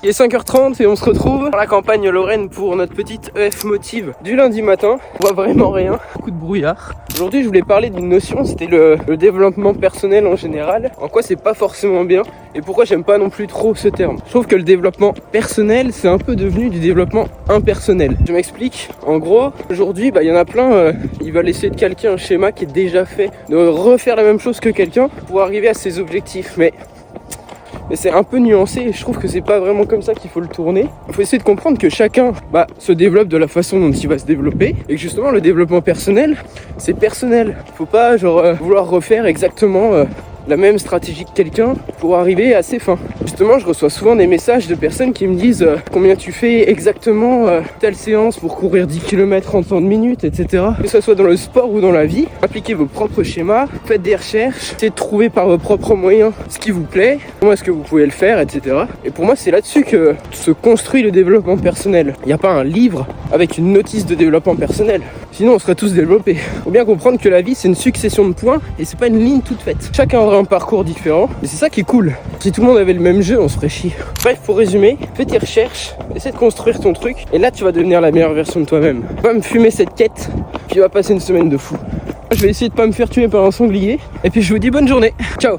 Il est 5h30 et on se retrouve dans la campagne Lorraine pour notre petite EF Motive du lundi matin. On voit vraiment rien, beaucoup de brouillard. Aujourd'hui je voulais parler d'une notion, c'était le développement personnel en général. En quoi c'est pas forcément bien et pourquoi j'aime pas non plus trop ce terme. Je trouve que le développement personnel c'est un peu devenu du développement impersonnel. Je m'explique. En gros, aujourd'hui il y en a plein, ils veulent essayer de calquer un schéma qui est déjà fait, de refaire la même chose que quelqu'un pour arriver à ses objectifs. Mais c'est un peu nuancé et je trouve que c'est pas vraiment comme ça qu'il faut le tourner. Il faut essayer de comprendre que chacun se développe de la façon dont il va se développer et que justement le développement personnel, c'est personnel. Faut pas vouloir refaire exactement la même stratégie que quelqu'un pour arriver à ses fins. Justement, je reçois souvent des messages de personnes qui me disent combien tu fais exactement telle séance pour courir 10 km en temps de minutes, etc. Que ce soit dans le sport ou dans la vie, appliquez vos propres schémas, faites des recherches, essayez de trouver par vos propres moyens ce qui vous plaît, comment est-ce que vous pouvez le faire, etc. Et pour moi, c'est là-dessus que se construit le développement personnel. Il n'y a pas un livre avec une notice de développement personnel. Sinon, on serait tous développés. Faut bien comprendre que la vie, c'est une succession de points et c'est pas une ligne toute faite. Chacun aura un parcours différent et c'est ça qui est cool. Si tout le monde avait le même jeu, on se ferait chier. Bref, pour résumer, fais tes recherches, essaie de construire ton truc et là, tu vas devenir la meilleure version de toi-même. Va me fumer cette quête, puis va passer une semaine de fou. Je vais essayer de pas me faire tuer par un sanglier et puis je vous dis bonne journée. Ciao.